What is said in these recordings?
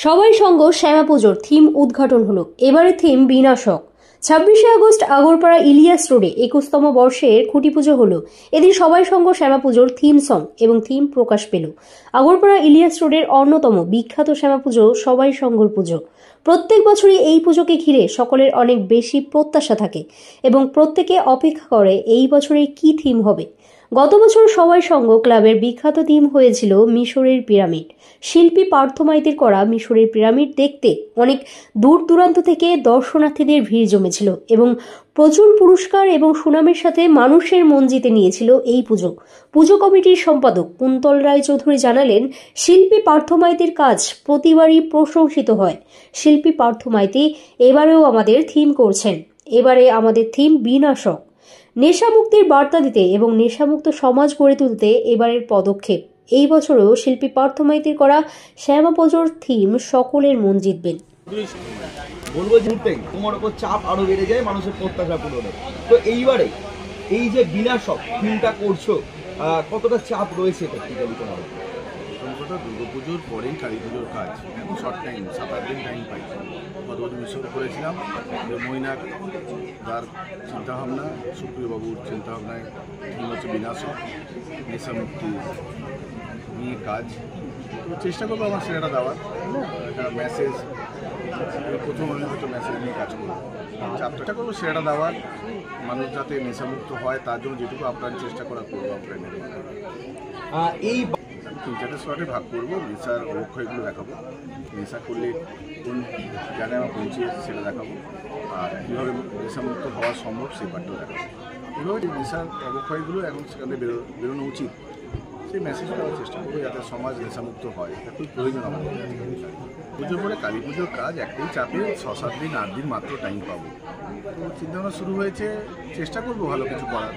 সবাই সঙ্গ শ্যামা পুজোর থিম উদ্ঘাটন হলো। এবারে থিম বিনাশক। 26শে আগস্ট আগরপাড়া ইলিয়াস রোডে 21তম বর্ষের খুঁটি পুজো হলো। এদিন সবাই সঙ্গ শ্যামা পুজোর থিম সং এবং থিম প্রকাশ পেল। আগরপাড়া ইলিয়াস রোডের অন্যতম বিখ্যাত শ্যামা পুজো সবাই সঙ্গর পুজো। প্রত্যেক বছরই এই পুজোকে ঘিরে সকলের অনেক বেশি প্রত্যাশা থাকে এবং প্রত্যেকে অপেক্ষা করে এই বছরে কি থিম হবে। গত বছর সবাই সঙ্গ ক্লাবের বিখ্যাত থিম হয়েছিল মিশরের পিরামিড। শিল্পী পার্থ মাইতির করা মিশরের পিরামিড দেখতে অনেক দূর দূরান্ত থেকে দর্শনার্থীদের ভিড় জমেছিল এবং প্রচুর পুরস্কার এবং সুনামের সাথে মানুষের মন জিতে নিয়েছিল এই পুজো। পুজো কমিটির সম্পাদক কুন্তল রায়চৌধুরী জানালেন, শিল্পী পার্থ মাইতির কাজ প্রতিবারই প্রশংসিত হয়। শিল্পী পার্থ মাইতি এবারেও আমাদের থিম করছেন। এবারে আমাদের থিম বিনাশক। নেশামুক্তির বার্তা দিতে এবং নেশামুক্ত সমাজ গড়ে তুলতে এবারের পদক্ষেপ। এই বছরও শিল্পী পার্থ মাইতির করা শ্যামা পুজোর থিম সকলের মন জিতবেন। বলবো মুহূর্তেই তোমার উপর চাপ আরো বেড়ে যায়, মানুষের প্রত্যাশা পূরণে। তো এইবারে এই যে বিনাশক থিমটা করছো, কতটা চাপ রয়েছে প্র্যাকটিক্যালি তোমার? দুর্গাপুজোর পরেই কালী পুজোর কাজ, এখন শর্ট টাইম 7-8 দিন টাইম পাই। গত বছর করেছিলাম যে মৈনাক তার চিন্তাভাবনা, সুপ্রিয়বাবুর চিন্তাভাবনায় থিম হচ্ছে বিনাশক, নেশামুক্তি নিয়ে কাজ। চেষ্টা করবো আমার সেটা দেওয়ার একটা মেসেজ, প্রথম আমি হয়তো মেসেজ নিয়ে কাজ করবো, চাপটা করবো সেটা দেওয়ার, মানুষ যাতে নেশামুক্ত হয় তার জন্য যেটুকু আপ্রাণ চেষ্টা করা করবো। আপ্রাণের এই তিনটা স্লটে ভাগ করবো। নেশার অবক্ষয়গুলো দেখাবো, নেশা করলে কোন জায়গায় আমরা পৌঁছে সেটা দেখাবো, আর কীভাবে নেশামুক্ত হওয়া সম্ভব সেই পার্টটাও দেখাবো। এভাবে নেশার অবক্ষয়গুলো এখন সেখানে বেরোনো উচিত, সেই মেসেজ দেওয়ার চেষ্টা করবো যাতে সমাজ নেশামুক্ত হয়। এটা খুব প্রয়োজন আমাদের। পুজোর পরে কালী পুজোর কাজ একটাই চাপে 6-7 দিন 8 দিন মাত্র টাইম পাবো। চিন্তাভাবনা শুরু হয়েছে, চেষ্টা করবো ভালো কিছু করার,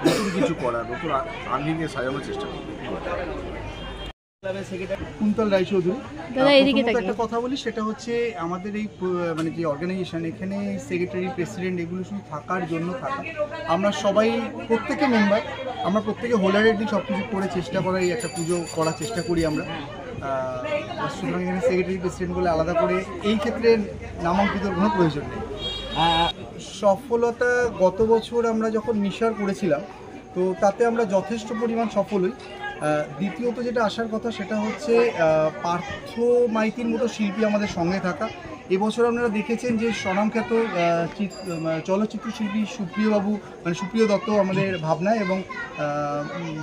নতুন কিছু করার, নতুন আঙ্গিকে সাজানোর চেষ্টা করবো। কুন্তল রায়চৌধুরী। একটা কথা বলি, সেটা হচ্ছে আমাদের এই মানে যে অর্গানাইজেশন, এখানে সেক্রেটারি, প্রেসিডেন্ট এগুলো শুধু থাকার জন্য থাকা। আমরা সবাই প্রত্যেকে মেম্বার, আমরা প্রত্যেকে হোলহার্টেডলি সব কিছু করে চেষ্টা করার, এই একটা পুজো করার চেষ্টা করি আমরা। সুতরাং এখানে সেক্রেটারি প্রেসিডেন্টগুলো আলাদা করে এই ক্ষেত্রে নামাঙ্কিতর কোনো প্রয়োজন নেই। সফলতা গত বছর আমরা যখন মিশর করেছিলাম, তো তাতে আমরা যথেষ্ট পরিমাণ সফল হই। দ্বিতীয়ত যেটা আসার কথা সেটা হচ্ছে পার্থ মাইতির মতো শিল্পী আমাদের সঙ্গে থাকা। এবছর আপনারা দেখেছেন যে স্বনামখ্যাত চলচ্চিত্র শিল্পী সুপ্রিয়বাবু, মানে সুপ্রিয় দত্ত আমাদের ভাবনায়, এবং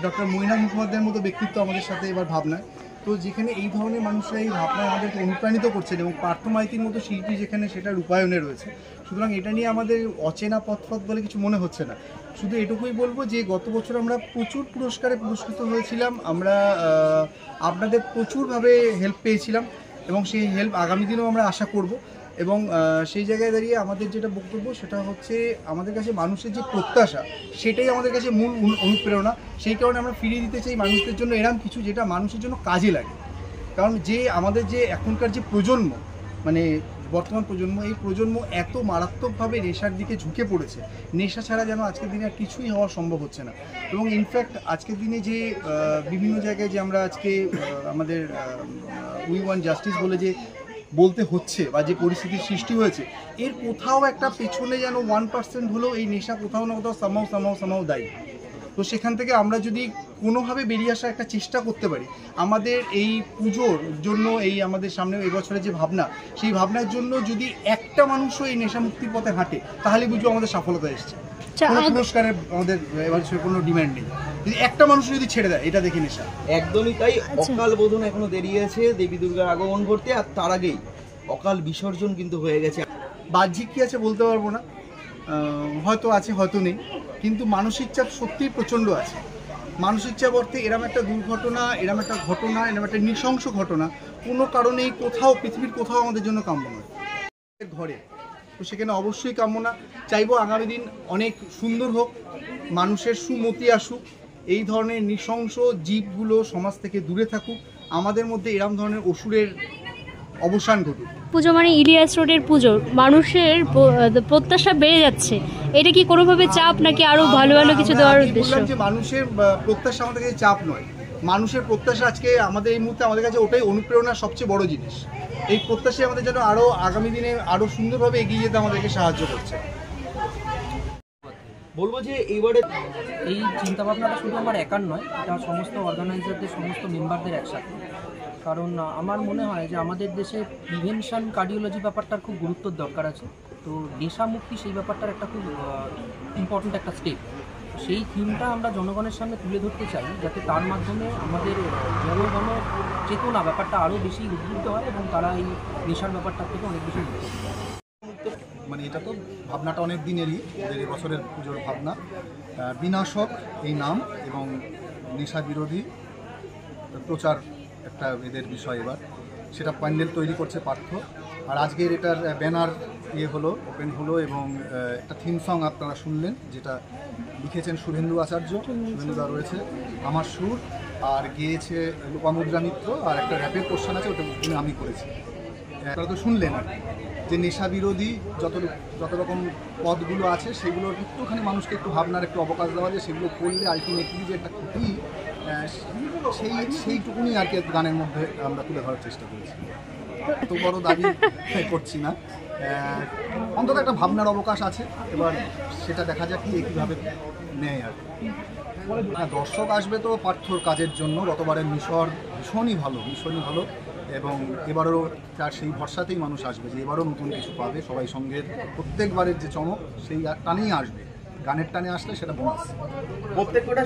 ডক্টর মৈনাক মুখোপাধ্যায়ের মতো ব্যক্তিত্ব আমাদের সাথে এবার ভাবনায়। তো যেখানে এই ধরনের মানুষরা এই ভাবনায় আমাদেরকে অনুপ্রাণিত করছেন এবং পার্থ মাইতির মতো শিল্পী যেখানে সেটা রূপায়ণে রয়েছে, সুতরাং এটা নিয়ে আমাদের অচেনা পথ বলে কিছু মনে হচ্ছে না। শুধু এটুকুই বলবো যে গত বছর আমরা প্রচুর পুরস্কারে পুরস্কৃত হয়েছিলাম, আমরা আপনাদের প্রচুরভাবে হেল্প পেয়েছিলাম এবং সেই হেল্প আগামী দিনেও আমরা আশা করব। এবং সেই জায়গায় দাঁড়িয়ে আমাদের যেটা বক্তব্য সেটা হচ্ছে, আমাদের কাছে মানুষের যে প্রত্যাশা সেটাই আমাদের কাছে মূল অনুপ্রেরণা। সেই কারণে আমরা ফিরিয়ে দিতে চাই মানুষদের জন্য এরকম কিছু যেটা মানুষের জন্য কাজে লাগে। কারণ যে আমাদের যে এখনকার যে প্রজন্ম, মানে বর্তমান প্রজন্ম, এই প্রজন্ম এত মারাত্মকভাবে নেশার দিকে ঝুঁকে পড়েছে, নেশা ছাড়া যেন আজকের দিনে আর কিছুই হওয়া সম্ভব হচ্ছে না। এবং ইনফ্যাক্ট আজকের দিনে যে বিভিন্ন জায়গায় যে আমরা আজকে আমাদের উই ওয়ান্ট জাস্টিস বলে যে বলতে হচ্ছে বা যে পরিস্থিতির সৃষ্টি হয়েছে, এর কোথাও একটা পেছনে যেন 1% হলেও এই নেশা কোথাও না কোথাও সামাও দায়ী। তো সেখান থেকে আমরা যদি কোনোভাবে বেরিয়ে আসার একটা চেষ্টা করতে পারি, আমাদের এই পুজোর জন্য, এই আমাদের সামনে এবছরের যে ভাবনা, সেই ভাবনার জন্য যদি একটা মানুষও এই নেশামুক্তির পথে হাঁটে, তাহলে বুঝবো আমাদের সফলতা এসছে। পুরস্কারের আমাদের এবছর কোনো ডিমান্ড নেই, যদি একটা মানুষ যদি ছেড়ে দেয় এটা দেখে নেশা। একদমই তাই। অকাল বোধন এখনো দেরি আছে দেবী দুর্গার আগমন করতে, আর তার আগেই অকাল বিসর্জন কিন্তু হয়ে গেছে। বাহ্যিক কী আছে বলতে পারবো না, হয়তো আছে হয়তো নেই, কিন্তু মানসিক চাপ সত্যিই প্রচণ্ড আছে। মানসিক চাপ অর্থে এরম একটা দুর্ঘটনা, এরম একটা ঘটনা, এরম একটা নৃশংস ঘটনা কোনো কারণেই কোথাও, পৃথিবীর কোথাও আমাদের জন্য কাম্য নয়। ঘরে তো সেখানে অবশ্যই কাম্য না। চাইবো আগামী দিন অনেক সুন্দর হোক, মানুষের সুমতি আসুক, এই ধরনের নৃশংস জীবগুলো সমাজ থেকে দূরে থাকুক, আমাদের মধ্যে এরম ধরনের অসুরের অবসান ঘটুক। পুজো মানে ইলিয়াস রোডের পুজো, মানুষের প্রত্যাশা বেড়ে যাচ্ছে, এটা কি কোনোভাবে চাপ নাকি আরো ভালো ভালো কিছু দেওয়ার উদ্দেশ্য? যে মানুষের প্রত্যাশা আমাদের কাছে চাপ নয়, মানুষের প্রত্যাশা আজকে আমাদের এই মুহূর্তে আমাদের কাছে ওটাই অনুপ্রেরণার সবচেয়ে বড় জিনিস। এই প্রত্যাশাই আমাদের যেন আরও আগামী দিনে আরও সুন্দরভাবে এগিয়ে যেতে আমাদেরকে সাহায্য করছে। বলবো যে এইবারে এই চিন্তাভাবনাটা শুধু আমার একার নয়, এটা সমস্ত অর্গানাইজারদের, সমস্ত মেম্বারদের একসাথে। কারণ আমার মনে হয় যে আমাদের দেশে প্রিভেনশন কার্ডিওলজি ব্যাপারটার খুব গুরুত্বর দরকার আছে। তো নেশামুক্তি সেই ব্যাপারটার একটা খুব ইম্পর্ট্যান্ট একটা স্টেপ। সেই থিমটা আমরা জনগণের সামনে তুলে ধরতে চাই, যাতে তার মাধ্যমে আমাদের জনগণ চেতনা ব্যাপারটা আরও বেশি উদ্বুদ্ধ হয় এবং তারা এই নেশার ব্যাপারটার থেকে অনেক বেশি মুক্ত হয়। মানে এটা তো ভাবনাটা অনেক দিনেরই, এদের এবছরের পুজোর ভাবনা। বিনাশক এই নাম এবং নেশা বিরোধী প্রচার একটা এদের বিষয়। এবার সেটা প্যান্ডেল তৈরি করছে পার্থ। আর আজকের এটার ব্যানার হলো, ওপেন হলো এবং একটা থিম সং আপনারা শুনলেন, যেটা লিখেছেন শুভেন্দু আচার্য, শুভেন্দুদা রয়েছে, আমার সুর, আর গেয়েছে লোপামুদ্রা মিত্র, আর একটা র্যাপের কোশ্চেন আছে, ওটা আমি করেছি। আপনারা তো শুনলেন আর যে নেশা বিরোধী যত রকম পদগুলো আছে সেগুলোর একটুখানি মানুষকে একটু ভাবনার একটু অবকাশ দেওয়া, যে সেগুলো করলে আলটিমেটলি যে একটা ক্ষতি, সেইটুকুনি আর কি গানের মধ্যে আমরা তুলে ধরার চেষ্টা করেছি। এত বড় দাবি করছি না, অন্তত একটা ভাবনার অবকাশ আছে। এবার সেটা দেখা যাক কীভাবে নেয় আর কি। দর্শক আসবে তো পার্থর কাজের জন্য। গতবারের মিশর ভীষণই ভালো এবং এবারও তার সেই ভরসাতেই মানুষ আসবে যে এবারও নতুন কিছু পাবে। সবাই সঙ্গে প্রত্যেকবারের যে চমক সেই টানেই আসবে, গানের টানে আসলে সেটা বোনাস। প্রত্যেকটা